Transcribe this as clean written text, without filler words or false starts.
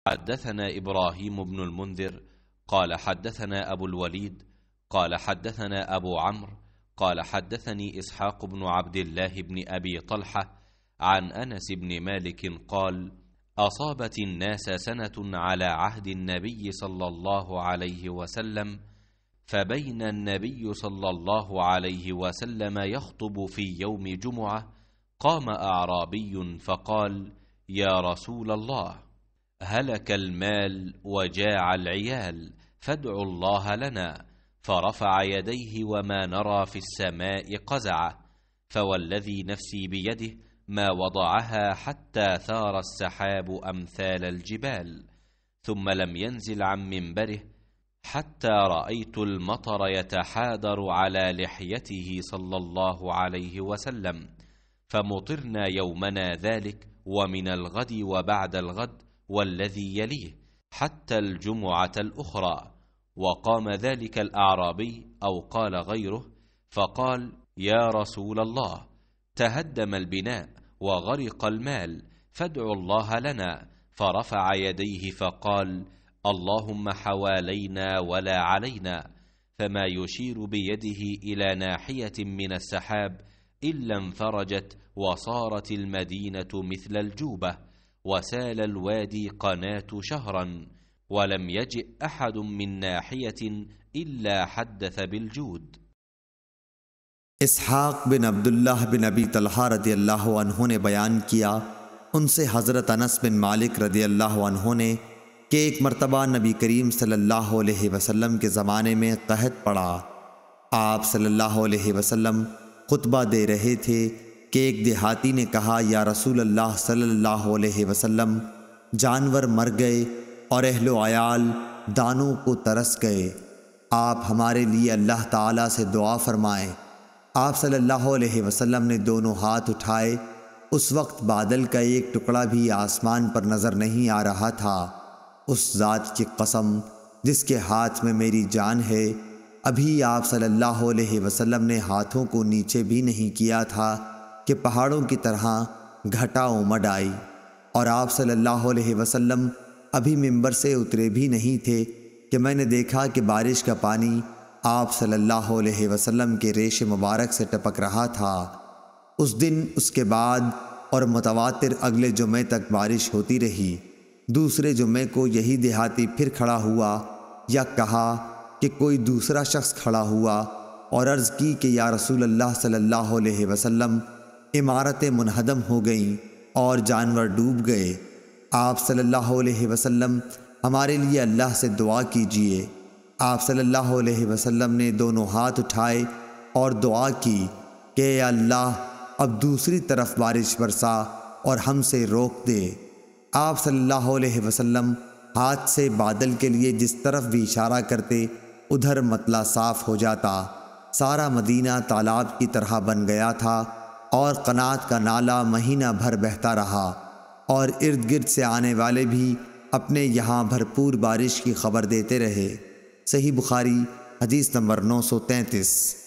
حدثنا إبراهيم بن المنذر قال حدثنا أبو الوليد قال حدثنا أبو عمرو قال حدثني إسحاق بن عبد الله بن أبي طلحة عن أنس بن مالك قال: أصابت الناس سنة على عهد النبي صلى الله عليه وسلم، فبين النبي صلى الله عليه وسلم يخطب في يوم جمعة قام أعرابي فقال: يا رسول الله، هلك المال وجاع العيال، فادعوا الله لنا. فرفع يديه وما نرى في السماء قزعة، فوالذي نفسي بيده ما وضعها حتى ثار السحاب أمثال الجبال، ثم لم ينزل عن منبره حتى رأيت المطر يتحادر على لحيته صلى الله عليه وسلم، فمطرنا يومنا ذلك ومن الغد وبعد الغد والذي يليه حتى الجمعة الأخرى. وقام ذلك الأعرابي أو قال غيره فقال: يا رسول الله، تهدم البناء وغرق المال، فادعوا الله لنا. فرفع يديه فقال: اللهم حوالينا ولا علينا. فما يشير بيده إلى ناحية من السحاب إلا انفرجت وصارت المدينة مثل الجوبة، وسال الوادي قناة شهرا، ولم يجئ أحد من ناحية إلا حدث بالجود۔ اسحاق بن عبداللہ بن ابی طلحہ رضی اللہ عنہ نے بیان کیا، ان سے حضرت انس بن مالک رضی اللہ عنہ نے کہ ایک مرتبہ نبی کریم صلی اللہ علیہ وسلم کے زمانے میں قحط پڑا۔ آپ صلی اللہ علیہ وسلم خطبہ دے رہے تھے کہ ایک دیہاتی نے کہا: یا رسول اللہ صلی اللہ علیہ وسلم، جانور مر گئے اور اہل و عیال دانوں کو ترس گئے، آپ ہمارے لیے اللہ تعالیٰ سے دعا فرمائیں۔ آپ صلی اللہ علیہ وسلم نے دونوں ہاتھ اٹھائے۔ اس وقت بادل کا ایک ٹکڑا بھی آسمان پر نظر نہیں آ رہا تھا۔ اس ذات کی قسم جس کے ہاتھ میں میری جان ہے، ابھی آپ صلی اللہ علیہ وسلم نے ہاتھوں کو نیچے بھی نہیں کیا تھا کہ پہاڑوں کی طرح گھٹا امڈ آئی، اور آپ صلی اللہ علیہ وسلم ابھی منبر سے اترے بھی نہیں تھے کہ میں نے دیکھا کہ بارش کا پانی آپ صلی اللہ علیہ وسلم کے ریش مبارک سے ٹپک رہا تھا۔ اس دن، اس کے بعد اور متواتر اگلے جمعے تک بارش ہوتی رہی۔ دوسرے جمعے کو یہی دیہاتی پھر کھڑا ہوا، یا کہا کہ کوئی دوسرا شخص کھڑا ہوا اور عرض کی کہ یا رسول اللہ صلی اللہ علیہ وسلم، عمارتیں منہدم ہو گئیں اور جانور ڈوب گئے۔ آپ صلی اللہ علیہ وسلم ہمارے لیے اللہ سے دعا کیجئے۔ آپ صلی اللہ علیہ وسلم نے دونوں ہاتھ اٹھائے اور دعا کی کہ اے اللہ، اب دوسری طرف بارش برسا اور ہم سے روک دے۔ آپ صلی اللہ علیہ وسلم ہاتھ سے بادل کے لیے جس طرف بھی اشارہ کرتے ادھر مطلع صاف ہو جاتا۔ سارا مدینہ تالاب کی طرح بن گیا تھا، اور قنات کا نالہ مہینہ بھر بہتا رہا، اور ارد گرد سے آنے والے بھی اپنے یہاں بھرپور بارش کی خبر دیتے رہے۔ صحیح بخاری حدیث نمبر 933۔